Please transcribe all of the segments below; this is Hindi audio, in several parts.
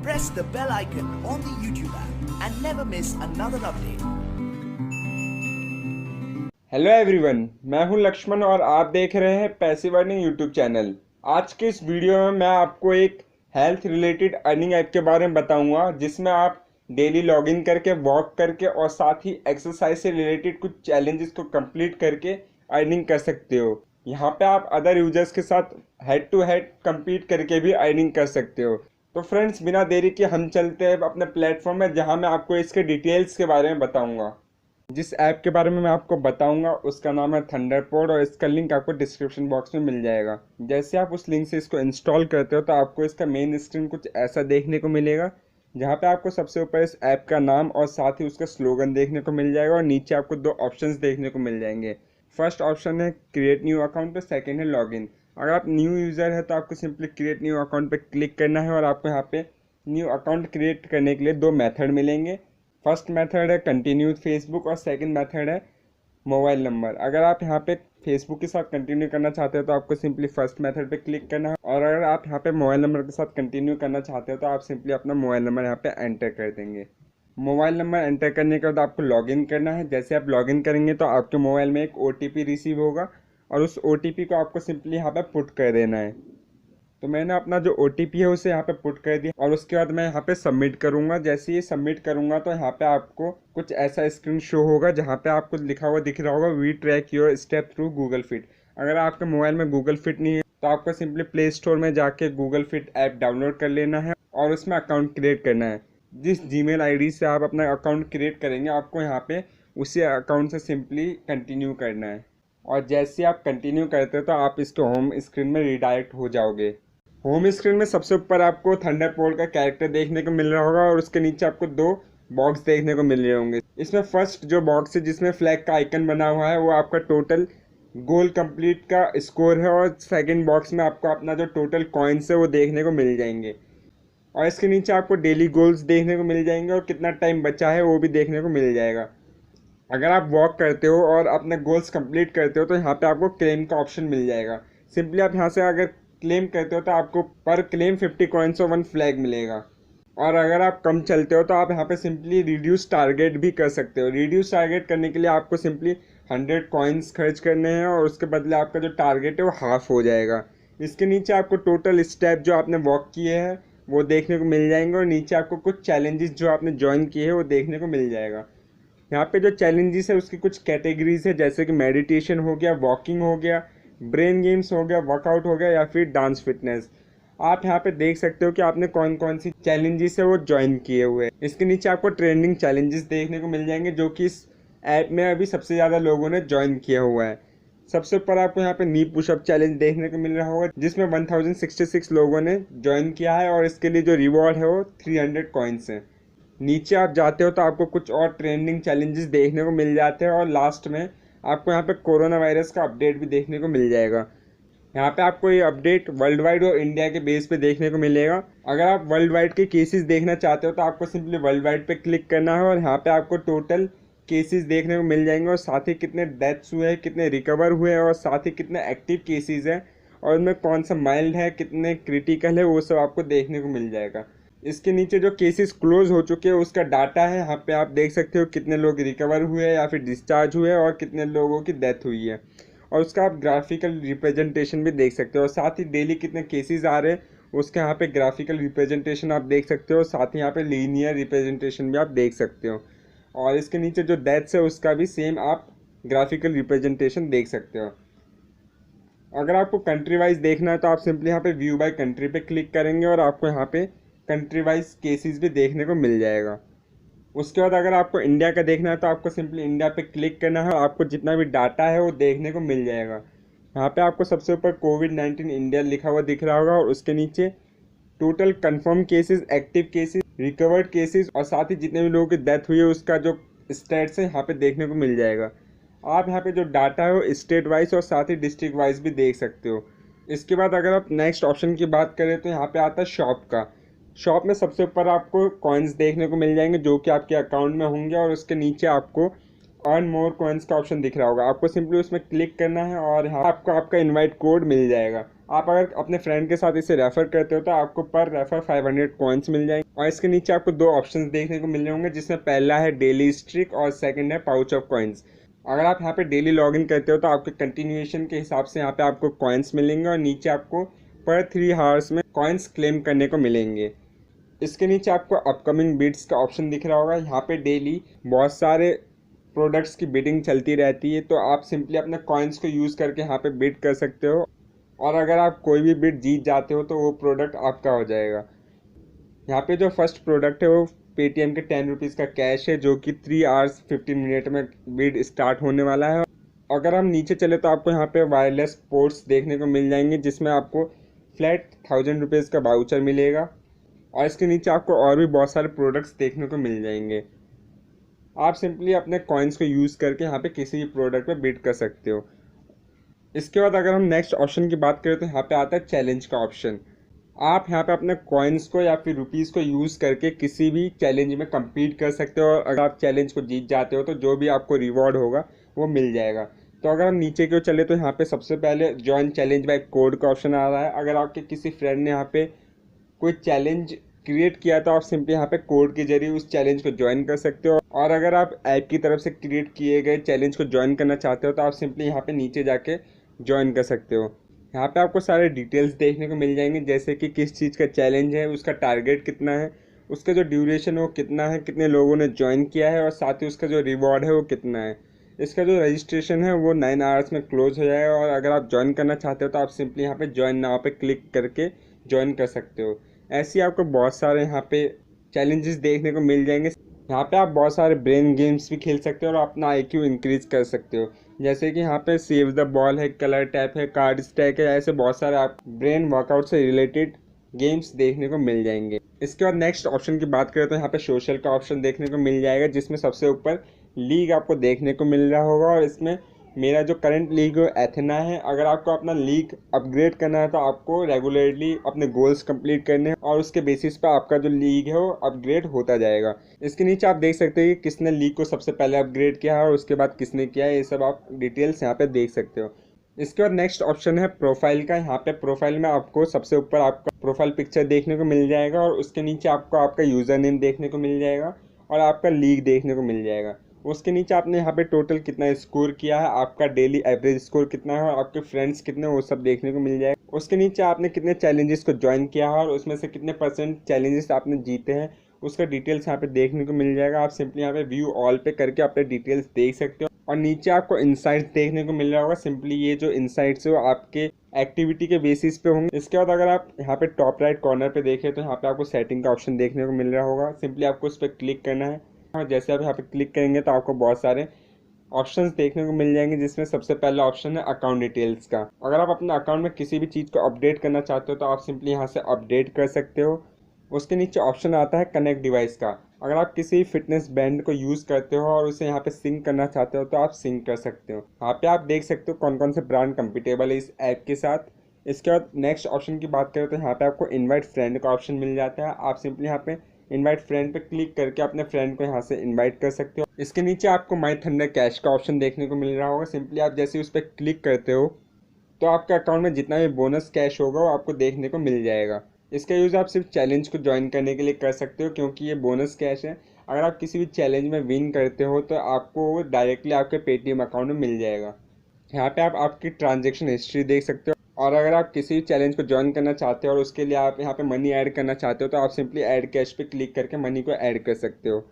press the bell icon on the YouTube app and never miss another update. Hello everyone, मैं हूं लक्ष्मण और आप देख रहे हैं पैसिव अर्निंग यूट्यूब चैनल। आज के इस वीडियो में मैं आपको एक हेल्थ रिलेटेड अर्निंग ऐप के बारे में बताऊंगा, जिसमें आप डेली लॉगिन करके, वॉक करके और साथ ही एक्सरसाइज से रिलेटेड कुछ चैलेंजेस को कंप्लीट करके अर्निंग कर सकते हो। यहाँ पे आप अदर यूजर्स के साथ हेड टू हेड compete करके भी अर्निंग कर सकते हो। तो फ्रेंड्स, बिना देरी के हम चलते हैं अपने प्लेटफॉर्म में, जहाँ मैं आपको इसके डिटेल्स के बारे में बताऊंगा। जिस ऐप के बारे में मैं आपको बताऊंगा उसका नाम है थंडरपॉड और इसका लिंक आपको डिस्क्रिप्शन बॉक्स में मिल जाएगा। जैसे आप उस लिंक से इसको इंस्टॉल करते हो तो आपको इसका मेन स्क्रीन कुछ ऐसा देखने को मिलेगा, जहाँ पे आपको सबसे ऊपर इस ऐप का नाम और साथ ही उसका स्लोगन देखने को मिल जाएगा और नीचे आपको दो ऑप्शंस देखने को मिल जाएंगे। फर्स्ट ऑप्शन है क्रिएट न्यू अकाउंट पे, सेकेंड है लॉगिन। अगर आप न्यू यूज़र है तो आपको सिंपली क्रिएट न्यू अकाउंट पे क्लिक करना है और आपको यहाँ पे न्यू अकाउंट क्रिएट करने के लिए दो मेथड मिलेंगे। फर्स्ट मेथड है कंटिन्यू फेसबुक और सेकंड मेथड है मोबाइल नंबर। अगर आप यहाँ पे फेसबुक के साथ कंटिन्यू करना चाहते हो तो आपको सिंपली फर्स्ट मेथड पे क्लिक करना है, और अगर आप यहाँ पे मोबाइल नंबर के साथ कंटिन्यू करना चाहते हो तो आप सिंपली अपना मोबाइल नंबर यहाँ पे एंटर कर देंगे। मोबाइल नंबर एंटर करने के बाद आपको लॉगिन करना है। जैसे आप लॉगिन करेंगे तो आपके मोबाइल में एक OTP रिसीव होगा और उस OTP को आपको सिंपली यहाँ पे पुट कर देना है। तो मैंने अपना जो OTP है उसे यहाँ पे पुट कर दिया और उसके बाद मैं यहाँ पे सबमिट करूँगा। जैसे ही सबमिट करूँगा तो यहाँ पे आपको कुछ ऐसा स्क्रीन शो होगा, जहाँ पे आपको लिखा हुआ दिख रहा होगा we track your step through Google Fit. अगर आपके मोबाइल में गूगल फिट नहीं है तो आपको सिंपली प्ले स्टोर में जाके गूगल फिट ऐप डाउनलोड कर लेना है और उसमें अकाउंट क्रिएट करना है। जिस जीमेल ID से आप अपना अकाउंट क्रिएट करेंगे आपको यहाँ पे उसी अकाउंट से सिंपली कंटिन्यू करना है, और जैसे आप कंटिन्यू करते हो तो आप इसके होम स्क्रीन में रिडायरेक्ट हो जाओगे। होम स्क्रीन में सबसे ऊपर आपको थंडरपोर्ट का कैरेक्टर देखने को मिल रहा होगा और उसके नीचे आपको दो बॉक्स देखने को मिल रहे होंगे। इसमें फर्स्ट जो बॉक्स है जिसमें फ्लैग का आइकन बना हुआ है वो आपका टोटल गोल कंप्लीट का स्कोर है, और सेकंड बॉक्स में आपको अपना जो टोटल कॉइन्स है वो देखने को मिल जाएंगे, और इसके नीचे आपको डेली गोल्स देखने को मिल जाएंगे और कितना टाइम बचा है वो भी देखने को मिल जाएगा। अगर आप वॉक करते हो और अपने गोल्स कंप्लीट करते हो तो यहाँ पे आपको क्लेम का ऑप्शन मिल जाएगा। सिंपली आप यहाँ से अगर क्लेम करते हो तो आपको पर क्लेम 50 कॉइन्स और 1 फ्लैग मिलेगा, और अगर आप कम चलते हो तो आप यहाँ पे सिंपली रिड्यूस टारगेट भी कर सकते हो। रिड्यूस टारगेट करने के लिए आपको सिंपली 100 कॉइन्स खर्च करने हैं और उसके बदले आपका जो टारगेट है वो हाफ हो जाएगा। इसके नीचे आपको टोटल स्टेप जो आपने वॉक किए हैं वो देखने को मिल जाएंगे, और नीचे आपको कुछ चैलेंजेस जो आपने ज्वाइन किए हैं वो देखने को मिल जाएगा। यहाँ पे जो चैलेंजेस है उसकी कुछ कैटेगरीज है, जैसे कि मेडिटेशन हो गया, वॉकिंग हो गया, ब्रेन गेम्स हो गया, वर्कआउट हो गया या फिर डांस फिटनेस। आप यहाँ पे देख सकते हो कि आपने कौन कौन सी चैलेंजेस है वो ज्वाइन किए हुए हैं। इसके नीचे आपको ट्रेंडिंग चैलेंजेस देखने को मिल जाएंगे, जो कि इस ऐप में अभी सबसे ज़्यादा लोगों ने ज्वाइन किया हुआ है। सबसे ऊपर आपको यहाँ पे नी पुशअप चैलेंज देखने को मिल रहा होगा, जिसमें 1066 लोगों ने ज्वाइन किया है और इसके लिए जो रिवॉर्ड है वो 300 कॉइन्स है। नीचे आप जाते हो तो आपको कुछ और ट्रेंडिंग चैलेंजेस देखने को मिल जाते हैं, और लास्ट में आपको यहाँ पे कोरोना वायरस का अपडेट भी देखने को मिल जाएगा। यहाँ पे आपको ये अपडेट वर्ल्ड वाइड और इंडिया के बेस पे देखने को मिलेगा। अगर आप वर्ल्ड वाइड के केसेस देखना चाहते हो तो आपको सिंपली वर्ल्ड वाइड पे क्लिक करना है, और यहाँ पे आपको टोटल केसेस देखने को मिल जाएंगे और साथ ही कितने डेथ्स हुए हैं, कितने रिकवर हुए हैं और साथ ही कितने एक्टिव केसेस हैं, और उनमें कौन सा माइल्ड है, कितने क्रिटिकल है, वो सब आपको देखने को मिल जाएगा। इसके नीचे जो केसेस क्लोज हो चुके हैं उसका डाटा है, यहाँ पे आप देख सकते हो कितने लोग रिकवर हुए हैं या फिर डिस्चार्ज हुए और कितने लोगों की डेथ हुई है, और उसका आप ग्राफिकल रिप्रेजेंटेशन भी देख सकते हो। और साथ ही डेली कितने केसेस आ रहे हैं उसका यहाँ पे ग्राफिकल रिप्रेजेंटेशन आप देख सकते हो, साथ ही यहाँ पे लीनियर रिप्रेजेंटेशन भी आप देख सकते हो, और इसके नीचे जो डेथ्स है उसका भी सेम आप ग्राफिकल रिप्रेजेंटेशन देख सकते हो। अगर आपको कंट्री वाइज देखना है तो आप सिंपली यहाँ पे व्यू बाय कंट्री पे क्लिक करेंगे और आपको यहाँ पे कंट्री वाइज केसेस भी देखने को मिल जाएगा। उसके बाद अगर आपको इंडिया का देखना है तो आपको सिंपली इंडिया पे क्लिक करना है और आपको जितना भी डाटा है वो देखने को मिल जाएगा। यहाँ पे आपको सबसे ऊपर कोविड-19 इंडिया लिखा हुआ दिख रहा होगा, और उसके नीचे total confirm cases, active cases, recovered cases और साथ ही जितने भी लोगों की डेथ हुई है उसका जो स्टेट्स है यहाँ पे देखने को मिल जाएगा। आप यहाँ पे जो डाटा है वो स्टेट वाइज और साथ ही डिस्ट्रिक्ट वाइज भी देख सकते हो। इसके बाद अगर आप नेक्स्ट ऑप्शन की बात करें तो यहाँ पे आता है शॉप का। शॉप में सबसे ऊपर आपको कॉइन्स देखने को मिल जाएंगे जो कि आपके अकाउंट में होंगे, और उसके नीचे आपको अर्न मोर कॉइन्स का ऑप्शन दिख रहा होगा। आपको सिंपली उसमें क्लिक करना है और यहाँ आपको आपका इनवाइट कोड मिल जाएगा। आप अगर अपने फ्रेंड के साथ इसे रेफ़र करते हो तो आपको पर रेफ़र 500 कॉइन्स मिल जाएंगे। और इसके नीचे आपको दो ऑप्शंस देखने को मिल जाएंगे, जिसमें पहला है डेली स्ट्रिक और सेकंड है पाउच ऑफ कॉइन्स। अगर आप यहाँ पे डेली लॉगिन करते हो तो आपके कंटिन्यूएशन के हिसाब से यहाँ पे आपको कॉइन्स मिलेंगे और नीचे आपको पर 3 आवर्स में कॉइन्स क्लेम करने को मिलेंगे। इसके नीचे आपको अपकमिंग बिड्स का ऑप्शन दिख रहा होगा। यहाँ पे डेली बहुत सारे प्रोडक्ट्स की बिडिंग चलती रहती है, तो आप सिंपली अपने कॉइन्स को यूज़ करके यहाँ पे बिड कर सकते हो और अगर आप कोई भी बिड जीत जाते हो तो वो प्रोडक्ट आपका हो जाएगा। यहाँ पे जो फर्स्ट प्रोडक्ट है वो पेटीएम के 10 रुपीज़ का कैश है, जो कि 3 आवर्स 15 मिनट में बिड स्टार्ट होने वाला है। अगर हम नीचे चले तो आपको यहाँ पे वायरलेस पोर्ट्स देखने को मिल जाएंगे, जिसमें आपको फ्लैट 1000 रुपीज़ का वाउचर मिलेगा और इसके नीचे आपको और भी बहुत सारे प्रोडक्ट्स देखने को मिल जाएंगे। आप सिंपली अपने कॉइन्स को यूज़ करके यहाँ पे किसी भी प्रोडक्ट पे बिड कर सकते हो। इसके बाद अगर हम नेक्स्ट ऑप्शन की बात करें तो यहाँ पे आता है चैलेंज का ऑप्शन। आप यहाँ पे अपने कॉइन्स को या फिर रुपीज़ को यूज़ करके किसी भी चैलेंज में compete कर सकते हो और अगर आप चैलेंज को जीत जाते हो तो जो भी आपको रिवॉर्ड होगा वो मिल जाएगा। तो अगर हम नीचे की ओर चले तो यहाँ पे सबसे पहले जॉइन चैलेंज बाय कोड का ऑप्शन आ रहा है। अगर आपके किसी फ्रेंड ने यहाँ पे कोई चैलेंज क्रिएट किया तो आप सिंपली यहाँ पे कोड के जरिए उस चैलेंज को ज्वाइन कर सकते हो और अगर आप ऐप की तरफ से क्रिएट किए गए चैलेंज को ज्वाइन करना चाहते हो तो आप सिंपली यहाँ पे नीचे जाके ज्वाइन कर सकते हो। यहाँ पे आपको सारे डिटेल्स देखने को मिल जाएंगे, जैसे कि किस चीज़ का चैलेंज है, उसका टारगेट कितना है, उसका जो ड्यूरेशन है वो कितना है, कितने लोगों ने ज्वाइन किया है और साथ ही उसका जो रिवॉर्ड है वो कितना है। इसका जो रजिस्ट्रेशन है वो 9 आवर्स में क्लोज हो जाएगा और अगर आप ज्वाइन करना चाहते हो तो आप सिंपली यहाँ पे ज्वाइन नाउ पे क्लिक करके ज्वाइन कर सकते हो। ऐसे ही आपको बहुत सारे यहाँ पे चैलेंजेस देखने को मिल जाएंगे। यहाँ पे आप बहुत सारे ब्रेन गेम्स भी खेल सकते हो और अपना आईक्यू इंक्रीज कर सकते हो, जैसे कि यहाँ पे सेव द बॉल है, कलर टैप है, कार्ड स्टैक है, ऐसे बहुत सारे आप ब्रेन वर्कआउट से रिलेटेड गेम्स देखने को मिल जाएंगे। इसके बाद नेक्स्ट ऑप्शन की बात करें तो यहाँ पे सोशल का ऑप्शन देखने को मिल जाएगा, जिसमें सबसे ऊपर लीग आपको देखने को मिल रहा होगा और इसमें मेरा जो करंट लीग है एथेना है। अगर आपको अपना लीग अपग्रेड करना है तो आपको रेगुलरली अपने गोल्स कंप्लीट करने हैं और उसके बेसिस पर आपका जो लीग है वो अपग्रेड होता जाएगा। इसके नीचे आप देख सकते हैं कि किसने लीग को सबसे पहले अपग्रेड किया है और उसके बाद किसने किया है, ये सब आप डिटेल्स यहाँ पे देख सकते हो। इसके बाद नेक्स्ट ऑप्शन है प्रोफाइल का। यहाँ पे प्रोफाइल में आपको सबसे ऊपर आपका प्रोफाइल पिक्चर देखने को मिल जाएगा और उसके नीचे आपको आपका यूज़र नेम देखने को मिल जाएगा और आपका लीग देखने को मिल जाएगा। उसके नीचे आपने यहाँ पे टोटल कितना स्कोर किया है, आपका डेली एवरेज स्कोर कितना है और आपके फ्रेंड्स कितने, वो सब देखने को मिल जाएगा। उसके नीचे आपने कितने चैलेंजेस को ज्वाइन किया है और उसमें से कितने % चैलेंजेस आपने जीते हैं, उसका डिटेल्स यहाँ पे देखने को मिल जाएगा। आप सिंपली यहाँ पे व्यू ऑल पे करके अपने डिटेल्स देख सकते हो और नीचे आपको इनसाइट्स देखने को मिल रहा होगा। सिंपली ये जो इनसाइट्स है वो आपके एक्टिविटी के बेसिस पे होंगे। इसके बाद अगर आप यहाँ पे टॉप राइट कॉर्नर पे देखें तो यहाँ पे आपको सेटिंग का ऑप्शन देखने को मिल रहा होगा। सिंपली आपको उस पर क्लिक करना है और जैसे आप यहाँ पे क्लिक करेंगे तो आपको बहुत सारे ऑप्शंस देखने को मिल जाएंगे, जिसमें सबसे पहला ऑप्शन है अकाउंट डिटेल्स का। अगर आप अपने अकाउंट में किसी भी चीज़ को अपडेट करना चाहते हो तो आप सिंपली यहाँ से अपडेट कर सकते हो। उसके नीचे ऑप्शन आता है कनेक्ट डिवाइस का। अगर आप किसी फिटनेस बैंड को यूज़ करते हो और उसे यहाँ पे सिंक करना चाहते हो तो आप सिंक कर सकते हो। यहाँ पे आप देख सकते हो कौन कौन से ब्रांड कंपेटेबल है इस ऐप के साथ। इसके बाद नेक्स्ट ऑप्शन की बात करें तो यहाँ पे आपको इनवाइट फ्रेंड का ऑप्शन मिल जाता है। आप सिंपली यहाँ पे इनवाइट फ्रेंड पे क्लिक करके अपने फ्रेंड को यहाँ से इनवाइट कर सकते हो। इसके नीचे आपको माई थंडर कैश का ऑप्शन देखने को मिल रहा होगा। सिंपली आप जैसे उस पर क्लिक करते हो तो आपके अकाउंट में जितना भी बोनस कैश होगा वो आपको देखने को मिल जाएगा। इसका यूज़ आप सिर्फ चैलेंज को ज्वाइन करने के लिए कर सकते हो, क्योंकि ये बोनस कैश है। अगर आप किसी भी चैलेंज में विन करते हो तो आपको डायरेक्टली आपके पेटीएम अकाउंट में मिल जाएगा। यहाँ पे आप आपकी ट्रांजेक्शन हिस्ट्री देख सकते हो और अगर आप किसी चैलेंज को ज्वाइन करना चाहते हो और उसके लिए आप यहाँ पे मनी ऐड करना चाहते हो तो आप सिंपली ऐड कैश पे क्लिक करके मनी को ऐड कर सकते हो।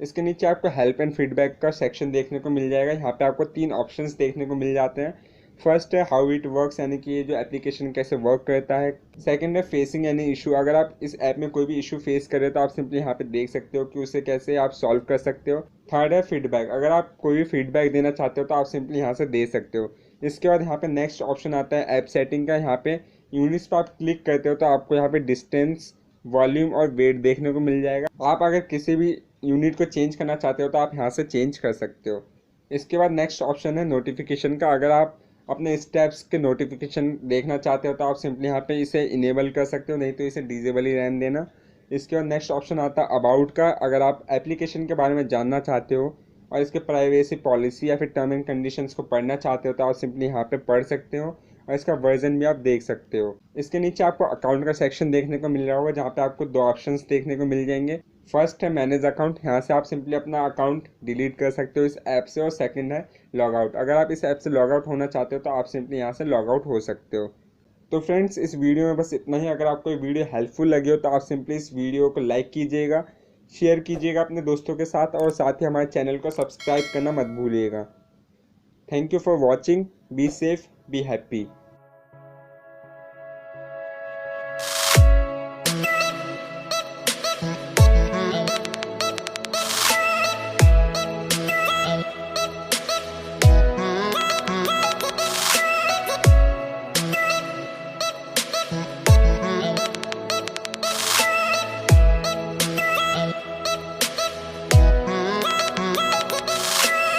इसके नीचे आपको हेल्प एंड फीडबैक का सेक्शन देखने को मिल जाएगा। यहाँ पे आपको 3 ऑप्शंस देखने को मिल जाते हैं। फर्स्ट है हाउ इट वर्क्स, यानी कि ये जो एप्लीकेशन कैसे वर्क करता है। सेकंड है फेसिंग एनी इशू, अगर आप इस ऐप में कोई भी इशू फेस कर रहे हो तो आप सिंपली यहाँ पे देख सकते हो कि उसे कैसे आप सॉल्व कर सकते हो। थर्ड है फीडबैक, अगर आप कोई भी फीडबैक देना चाहते हो तो आप सिंपली यहाँ से दे सकते हो। इसके बाद यहाँ पे नेक्स्ट ऑप्शन आता है ऐप सेटिंग का। यहाँ पे यूनिट्स पर आप क्लिक करते हो तो आपको यहाँ पे डिस्टेंस, वॉल्यूम और वेट देखने को मिल जाएगा। आप अगर किसी भी यूनिट को चेंज करना चाहते हो तो आप यहाँ से चेंज कर सकते हो। इसके बाद नेक्स्ट ऑप्शन है नोटिफिकेशन का। अगर आप अपने स्टेप्स के नोटिफिकेशन देखना चाहते हो तो आप सिंपली यहाँ पे इसे इनेबल कर सकते हो, नहीं तो इसे डिसेबल ही रहने देना। इसके बाद नेक्स्ट ऑप्शन आता है अबाउट का। अगर आप एप्लीकेशन के बारे में जानना चाहते हो और इसके प्राइवेसी पॉलिसी या फिर टर्म एंड कंडीशंस को पढ़ना चाहते हो तो आप सिंपली यहाँ पे पढ़ सकते हो। और इसका वर्जन भी आप देख सकते हो। इसके नीचे आपको अकाउंट का सेक्शन देखने को मिल रहा होगा, जहाँ पे आपको दो ऑप्शंस देखने को मिल जाएंगे। फर्स्ट है मैनेज अकाउंट, यहाँ से आप सिंपली अपना अकाउंट डिलीट कर सकते हो इस ऐप से। और सेकंड है लॉग आउट, अगर आप इस ऐप से लॉग आउट होना चाहते हो तो आप सिंपली यहाँ से लॉग आउट हो सकते हो। तो फ्रेंड्स, इस वीडियो में बस इतना ही। अगर आपको ये वीडियो हेल्पफुल लगी हो तो आप सिंपली इस वीडियो को लाइक कीजिएगा, शेयर कीजिएगा अपने दोस्तों के साथ, और साथ ही हमारे चैनल को सब्सक्राइब करना मत भूलिएगा। Thank you for watching. Be safe, be happy.